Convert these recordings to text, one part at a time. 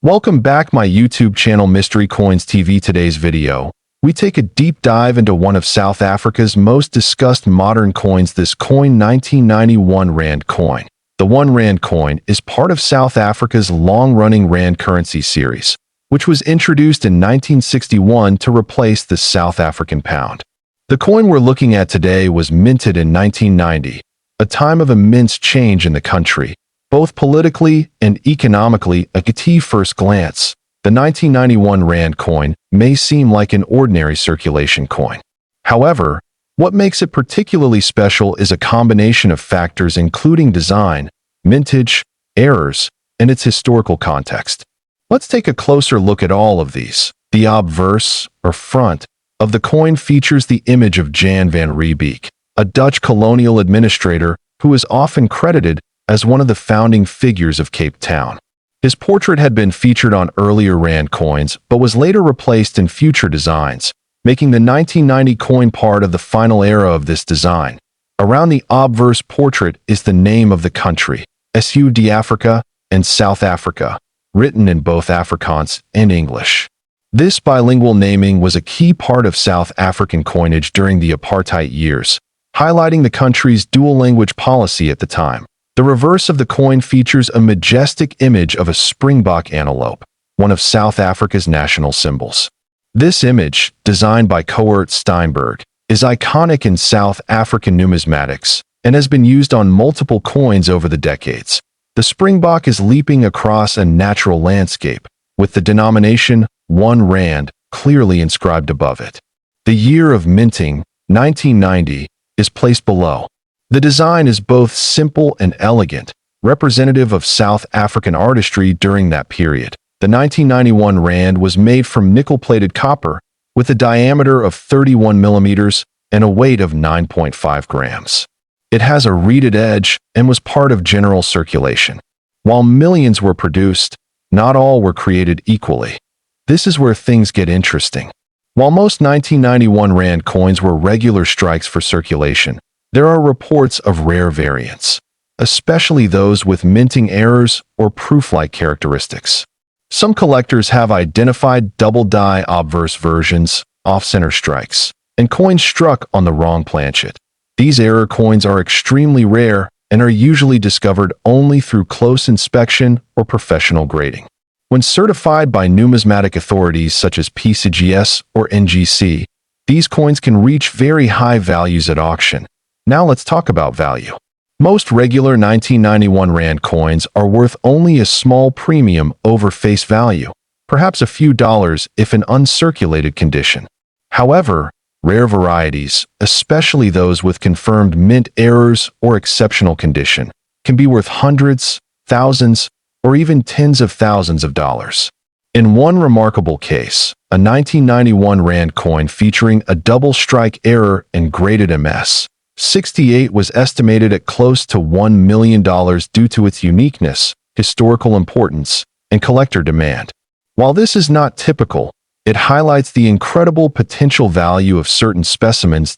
Welcome back my YouTube channel Mystery Coins TV. Today's video, we take a deep dive into one of South Africa's most discussed modern coins, this coin 1991 Rand coin. The 1 Rand coin is part of South Africa's long-running Rand currency series, which was introduced in 1961 to replace the South African pound. The coin we're looking at today was minted in 1990, a time of immense change in the country, both politically and economically. At first glance, the 1991 Rand coin may seem like an ordinary circulation coin. However, what makes it particularly special is a combination of factors including design, mintage, errors, and its historical context. Let's take a closer look at all of these. The obverse, or front, of the coin features the image of Jan van Riebeeck, a Dutch colonial administrator who is often credited as one of the founding figures of Cape Town. His portrait had been featured on earlier Rand coins but was later replaced in future designs, making the 1990 coin part of the final era of this design. Around the obverse portrait is the name of the country, Suid-Afrika and South Africa, written in both Afrikaans and English. This bilingual naming was a key part of South African coinage during the apartheid years, highlighting the country's dual-language policy at the time. The reverse of the coin features a majestic image of a springbok antelope, one of South Africa's national symbols. This image, designed by Coert Steinberg, is iconic in South African numismatics and has been used on multiple coins over the decades. The springbok is leaping across a natural landscape, with the denomination 1 Rand clearly inscribed above it. The year of minting, 1990, is placed below. The design is both simple and elegant, representative of South African artistry during that period. The 1991 Rand was made from nickel-plated copper, with a diameter of 31 millimeters and a weight of 9.5 grams. It has a reeded edge and was part of general circulation. While millions were produced, not all were created equally. This is where things get interesting. While most 1991 Rand coins were regular strikes for circulation, there are reports of rare variants, especially those with minting errors or proof-like characteristics. Some collectors have identified double-die obverse versions, off-center strikes, and coins struck on the wrong planchet. These error coins are extremely rare and are usually discovered only through close inspection or professional grading. When certified by numismatic authorities such as PCGS or NGC, these coins can reach very high values at auction. Now let's talk about value. Most regular 1991 Rand coins are worth only a small premium over face value, perhaps a few dollars if in uncirculated condition. However, rare varieties, especially those with confirmed mint errors or exceptional condition, can be worth hundreds, thousands, or even tens of thousands of dollars. In one remarkable case, a 1991 Rand coin featuring a double strike error and graded MS 68 was estimated at close to $1 million due to its uniqueness, historical importance, and collector demand. While this is not typical, it highlights the incredible potential value of certain specimens.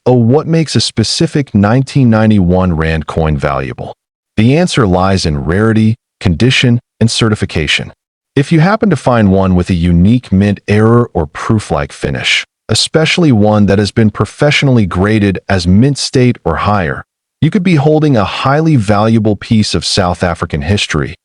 What makes a specific 1991 Rand coin valuable? The answer lies in rarity, condition, and certification. If you happen to find one with a unique mint error or proof-like finish, especially one that has been professionally graded as mint state or higher, you could be holding a highly valuable piece of South African history.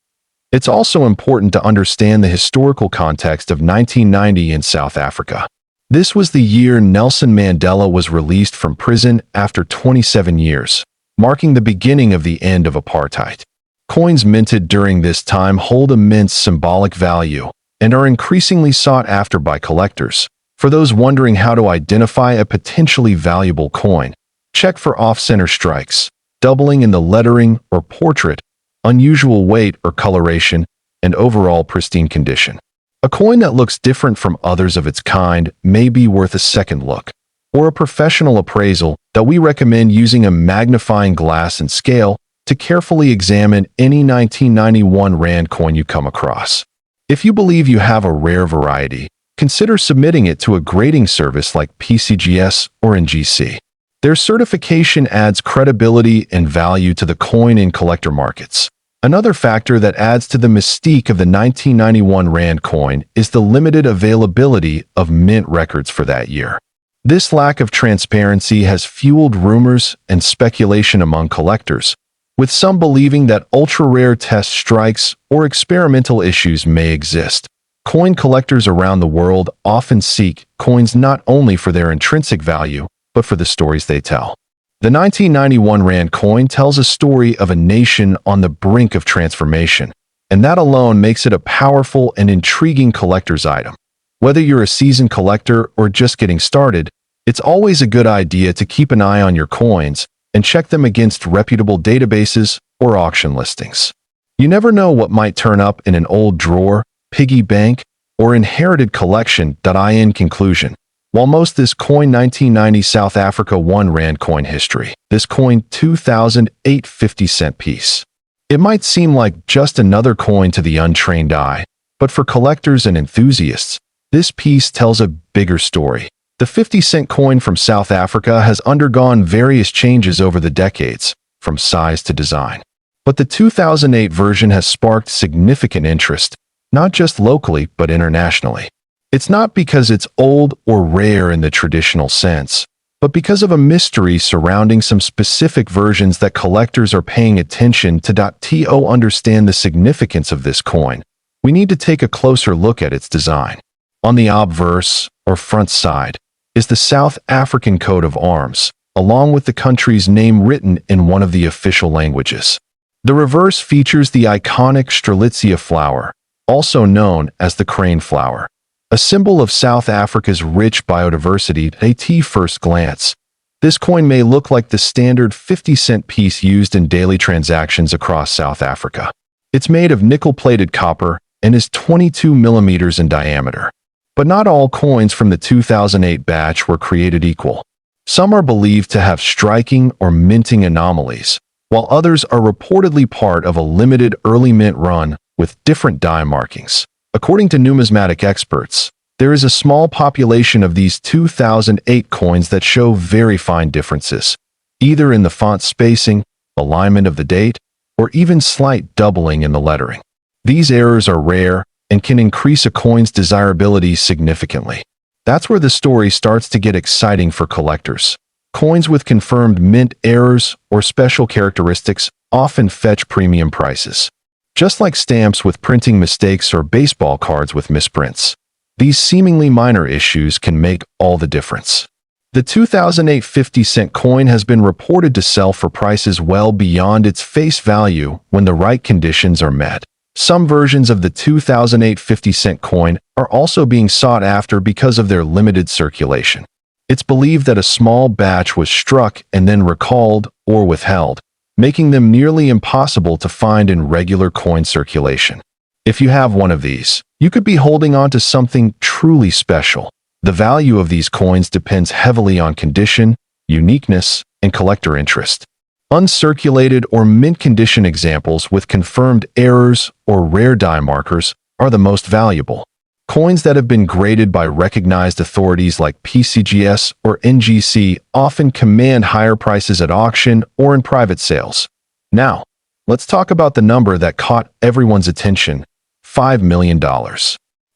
It's also important to understand the historical context of 1990 in South Africa. This was the year Nelson Mandela was released from prison after 27 years, marking the beginning of the end of apartheid. Coins minted during this time hold immense symbolic value and are increasingly sought after by collectors. For those wondering how to identify a potentially valuable coin, check for off-center strikes, doubling in the lettering or portrait, unusual weight or coloration, and overall pristine condition. A coin that looks different from others of its kind may be worth a second look, or a professional appraisal that we recommend using a magnifying glass and scale to carefully examine any 1991 Rand coin you come across. If you believe you have a rare variety, consider submitting it to a grading service like PCGS or NGC. Their certification adds credibility and value to the coin in collector markets. Another factor that adds to the mystique of the 1991 Rand coin is the limited availability of mint records for that year. This lack of transparency has fueled rumors and speculation among collectors, with some believing that ultra-rare test strikes or experimental issues may exist. Coin collectors around the world often seek coins not only for their intrinsic value, but for the stories they tell. The 1991 Rand coin tells a story of a nation on the brink of transformation, and that alone makes it a powerful and intriguing collector's item. Whether you're a seasoned collector or just getting started, it's always a good idea to keep an eye on your coins and check them against reputable databases or auction listings. You never know what might turn up in an old drawer, piggy bank, or inherited collection. In conclusion, while most this coin 1990 South Africa 1 Rand coin history, this coin 2008 50-cent piece. It might seem like just another coin to the untrained eye, but for collectors and enthusiasts, this piece tells a bigger story. The 50-cent coin from South Africa has undergone various changes over the decades, from size to design. But the 2008 version has sparked significant interest, not just locally but internationally. It's not because it's old or rare in the traditional sense, but because of a mystery surrounding some specific versions that collectors are paying attention to. To understand the significance of this coin, we need to take a closer look at its design. On the obverse, or front side, is the South African coat of arms, along with the country's name written in one of the official languages. The reverse features the iconic Strelitzia flower, also known as the crane flower, a symbol of South Africa's rich biodiversity. At first glance, this coin may look like the standard 50-cent piece used in daily transactions across South Africa. It's made of nickel-plated copper and is 22 millimeters in diameter. But not all coins from the 2008 batch were created equal. Some are believed to have striking or minting anomalies, while others are reportedly part of a limited early mint run with different die markings. According to numismatic experts, there is a small population of these 2008 coins that show very fine differences, either in the font spacing, alignment of the date, or even slight doubling in the lettering. These errors are rare and can increase a coin's desirability significantly. That's where the story starts to get exciting for collectors. Coins with confirmed mint errors or special characteristics often fetch premium prices. Just like stamps with printing mistakes or baseball cards with misprints, these seemingly minor issues can make all the difference. The 2008 50-cent coin has been reported to sell for prices well beyond its face value when the right conditions are met. Some versions of the 2008 50-cent coin are also being sought after because of their limited circulation. It's believed that a small batch was struck and then recalled or withheld, making them nearly impossible to find in regular coin circulation. If you have one of these, you could be holding on to something truly special. The value of these coins depends heavily on condition, uniqueness, and collector interest. Uncirculated or mint condition examples with confirmed errors or rare die markers are the most valuable. Coins that have been graded by recognized authorities like PCGS or NGC often command higher prices at auction or in private sales. Now, let's talk about the number that caught everyone's attention: $5 million.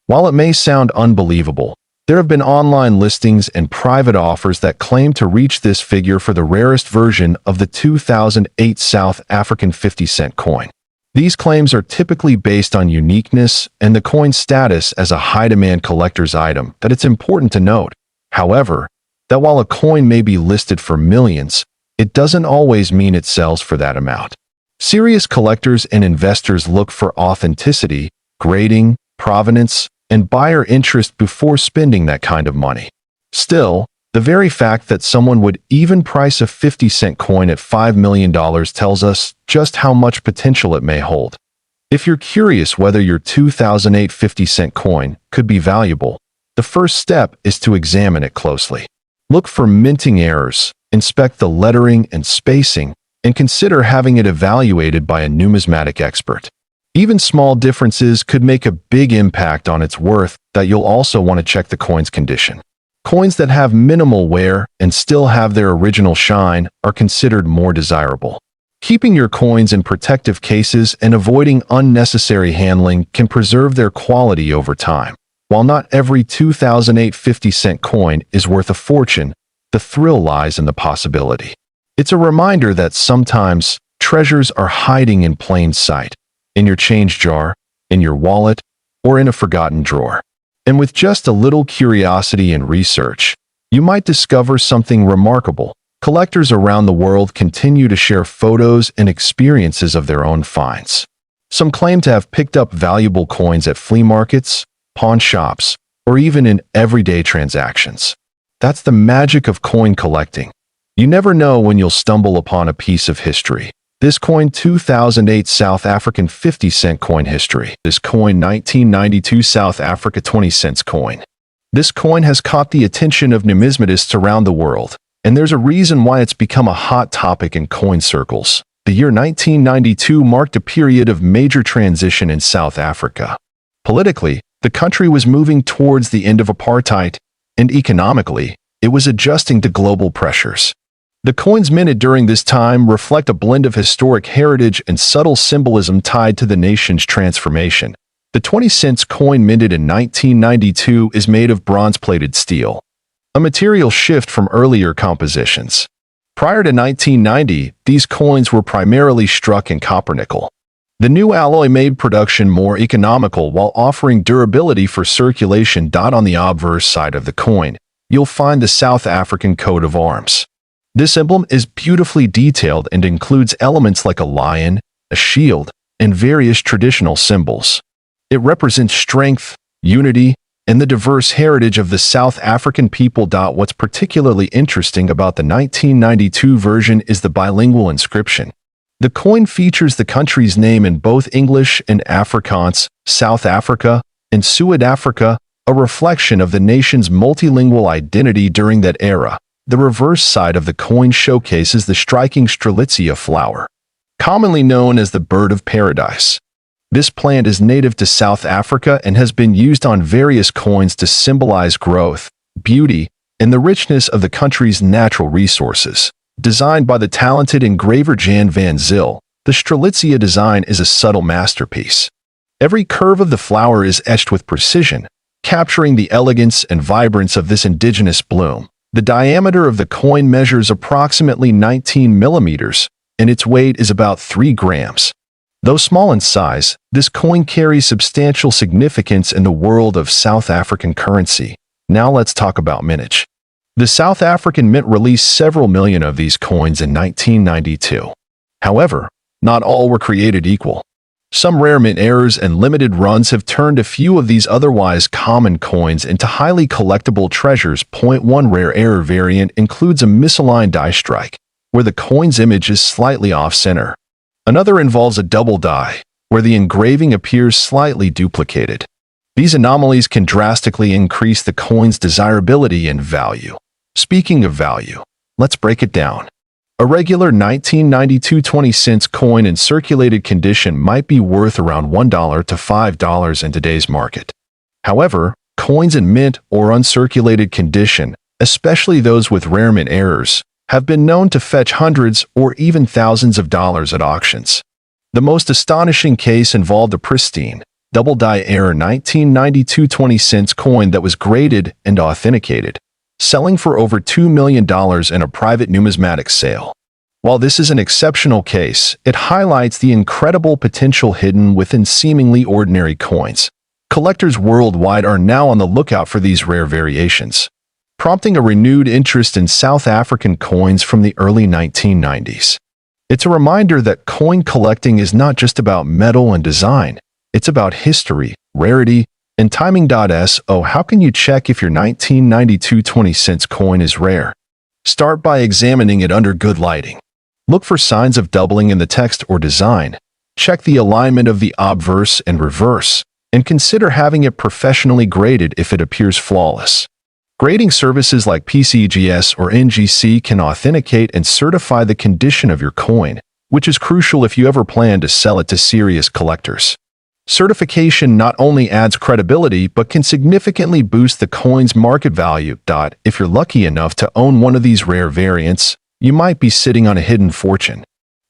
While it may sound unbelievable, there have been online listings and private offers that claim to reach this figure for the rarest version of the 2008 South African 50-cent coin. These claims are typically based on uniqueness and the coin's status as a high-demand collector's item. That it's important to note, however, that while a coin may be listed for millions, it doesn't always mean it sells for that amount. Serious collectors and investors look for authenticity, grading, provenance, and buyer interest before spending that kind of money. Still, the very fact that someone would even price a 50-cent coin at $5 million tells us just how much potential it may hold. If you're curious whether your 2008 50-cent coin could be valuable, the first step is to examine it closely. Look for minting errors, inspect the lettering and spacing, and consider having it evaluated by a numismatic expert. Even small differences could make a big impact on its worth. That you'll also want to check the coin's condition. Coins that have minimal wear and still have their original shine are considered more desirable. Keeping your coins in protective cases and avoiding unnecessary handling can preserve their quality over time. While not every 2008 50-cent coin is worth a fortune, the thrill lies in the possibility. It's a reminder that sometimes treasures are hiding in plain sight, in your change jar, in your wallet, or in a forgotten drawer. And with just a little curiosity and research, you might discover something remarkable. Collectors around the world continue to share photos and experiences of their own finds. Some claim to have picked up valuable coins at flea markets, pawn shops, or even in everyday transactions. That's the magic of coin collecting. You never know when you'll stumble upon a piece of history. This coin 2008 South African 50-cent coin history. This coin 1992 South Africa 20-cent coin. This coin has caught the attention of numismatists around the world, and there's a reason why it's become a hot topic in coin circles. The year 1992 marked a period of major transition in South Africa. Politically, the country was moving towards the end of apartheid, and economically, it was adjusting to global pressures. The coins minted during this time reflect a blend of historic heritage and subtle symbolism tied to the nation's transformation. The 20-cent coin minted in 1992 is made of bronze-plated steel, a material shift from earlier compositions. Prior to 1990, these coins were primarily struck in copper-nickel. The new alloy made production more economical while offering durability for circulation. On the obverse side of the coin, you'll find the South African coat of arms. This emblem is beautifully detailed and includes elements like a lion, a shield, and various traditional symbols. It represents strength, unity, and the diverse heritage of the South African people. What's particularly interesting about the 1992 version is the bilingual inscription. The coin features the country's name in both English and Afrikaans, South Africa, and Suid-Afrika, a reflection of the nation's multilingual identity during that era. The reverse side of the coin showcases the striking Strelitzia flower, commonly known as the bird of paradise. This plant is native to South Africa and has been used on various coins to symbolize growth, beauty, and the richness of the country's natural resources. Designed by the talented engraver Jan van Zyl, the Strelitzia design is a subtle masterpiece. Every curve of the flower is etched with precision, capturing the elegance and vibrance of this indigenous bloom. The diameter of the coin measures approximately 19 millimeters, and its weight is about 3 grams. Though small in size, this coin carries substantial significance in the world of South African currency. Now let's talk about mintage. The South African Mint released several million of these coins in 1992. However, not all were created equal. Some rare mint errors and limited runs have turned a few of these otherwise common coins into highly collectible treasures. One rare error variant includes a misaligned die strike, where the coin's image is slightly off-center. Another involves a double die, where the engraving appears slightly duplicated. These anomalies can drastically increase the coin's desirability and value. Speaking of value, let's break it down. A regular 1992 20-cent coin in circulated condition might be worth around $1 to $5 in today's market. However, coins in mint or uncirculated condition, especially those with rare mint errors, have been known to fetch hundreds or even thousands of dollars at auctions. The most astonishing case involved a pristine, double-die error 1992 20-cent coin that was graded and authenticated, selling for over $2 million in a private numismatics sale. While this is an exceptional case, it highlights the incredible potential hidden within seemingly ordinary coins. Collectors worldwide are now on the lookout for these rare variations, prompting a renewed interest in South African coins from the early 1990s. It's a reminder that coin collecting is not just about metal and design, it's about history, rarity, and timing. So how can you check if your 1992 20-cent coin is rare? Start by examining it under good lighting. Look for signs of doubling in the text or design. Check the alignment of the obverse and reverse, and consider having it professionally graded if it appears flawless. Grading services like PCGS or NGC can authenticate and certify the condition of your coin, which is crucial if you ever plan to sell it to serious collectors. Certification not only adds credibility but can significantly boost the coin's market value. If you're lucky enough to own one of these rare variants, you might be sitting on a hidden fortune.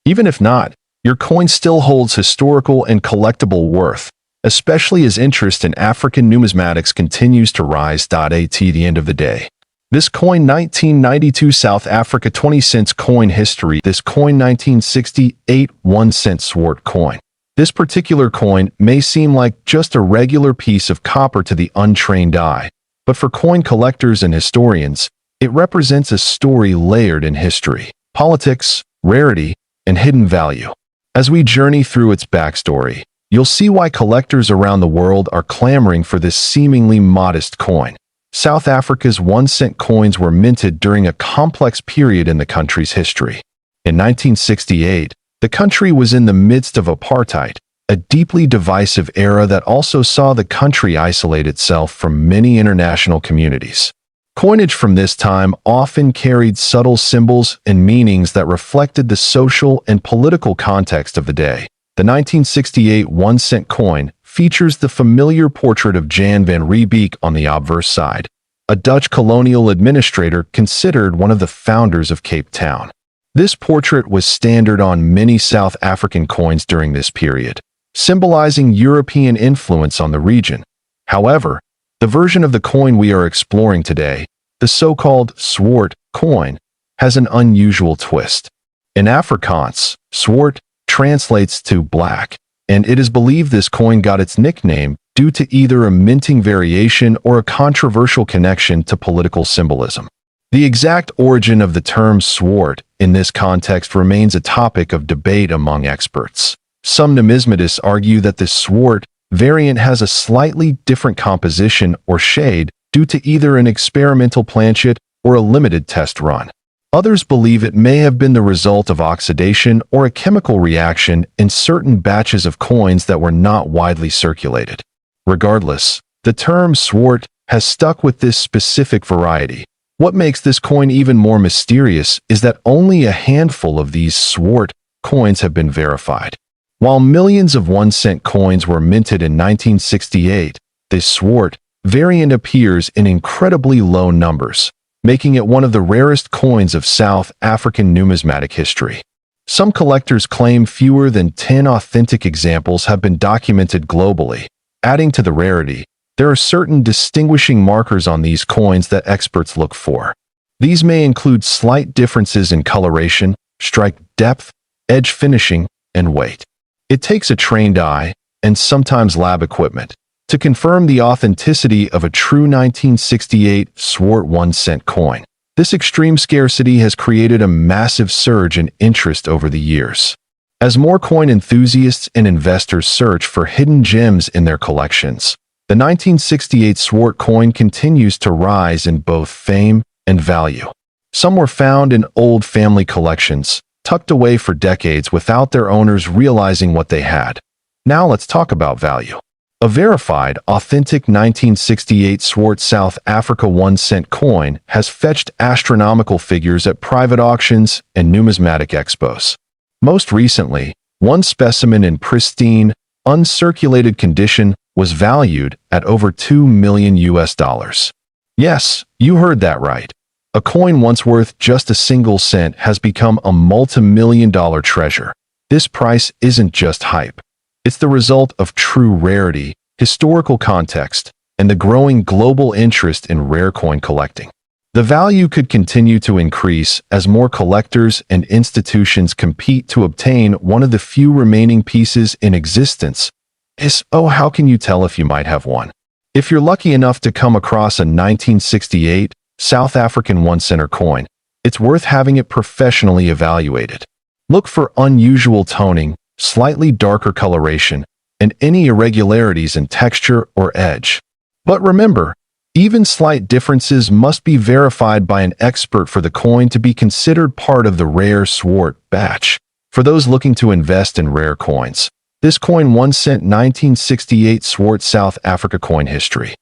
Even if not, your coin still holds historical and collectible worth, especially as interest in African numismatics continues to rise. At the end of the day, this coin 1992 South Africa 20 cents coin history. This coin 1968 1 cent Swart coin. This particular coin may seem like just a regular piece of copper to the untrained eye, but for coin collectors and historians, it represents a story layered in history, politics, rarity, and hidden value. As we journey through its backstory, you'll see why collectors around the world are clamoring for this seemingly modest coin. South Africa's 1 cent coins were minted during a complex period in the country's history. In 1968, the country was in the midst of apartheid, a deeply divisive era that also saw the country isolate itself from many international communities. Coinage from this time often carried subtle symbols and meanings that reflected the social and political context of the day. The 1968 1 cent coin features the familiar portrait of Jan van Riebeeck on the obverse side, a Dutch colonial administrator considered one of the founders of Cape Town. This portrait was standard on many South African coins during this period, symbolizing European influence on the region. However, the version of the coin we are exploring today, the so-called Swart coin, has an unusual twist. In Afrikaans, Swart translates to black, and it is believed this coin got its nickname due to either a minting variation or a controversial connection to political symbolism. The exact origin of the term Swart in this context remains a topic of debate among experts. Some numismatists argue that the Swart variant has a slightly different composition or shade due to either an experimental planchet or a limited test run. Others believe it may have been the result of oxidation or a chemical reaction in certain batches of coins that were not widely circulated. Regardless, the term Swart has stuck with this specific variety. What makes this coin even more mysterious is that only a handful of these Swart coins have been verified. While millions of 1 cent coins were minted in 1968, this Swart variant appears in incredibly low numbers, making it one of the rarest coins of South African numismatic history. Some collectors claim fewer than 10 authentic examples have been documented globally. Adding to the rarity, there are certain distinguishing markers on these coins that experts look for. These may include slight differences in coloration, strike depth, edge finishing, and weight. It takes a trained eye, and sometimes lab equipment, to confirm the authenticity of a true 1968 Swart 1 cent coin. This extreme scarcity has created a massive surge in interest over the years. As more coin enthusiasts and investors search for hidden gems in their collections, the 1968 Swart coin continues to rise in both fame and value. Some were found in old family collections, tucked away for decades without their owners realizing what they had. Now let's talk about value. A verified, authentic 1968 Swart South Africa 1 cent coin has fetched astronomical figures at private auctions and numismatic expos. Most recently, one specimen in pristine, uncirculated condition was valued at over $2 million. Yes, you heard that right. A coin once worth just a single cent has become a multi-million-dollar treasure. This price isn't just hype. It's the result of true rarity, historical context, and the growing global interest in rare coin collecting. The value could continue to increase as more collectors and institutions compete to obtain one of the few remaining pieces in existence. How can you tell if you might have one? If you're lucky enough to come across a 1968 South African 1 center coin, it's worth having it professionally evaluated. Look for unusual toning, slightly darker coloration, and any irregularities in texture or edge. But remember, even slight differences must be verified by an expert for the coin to be considered part of the rare Swart batch. For those looking to invest in rare coins, this coin 1 cent 1968 Swart South Africa coin history.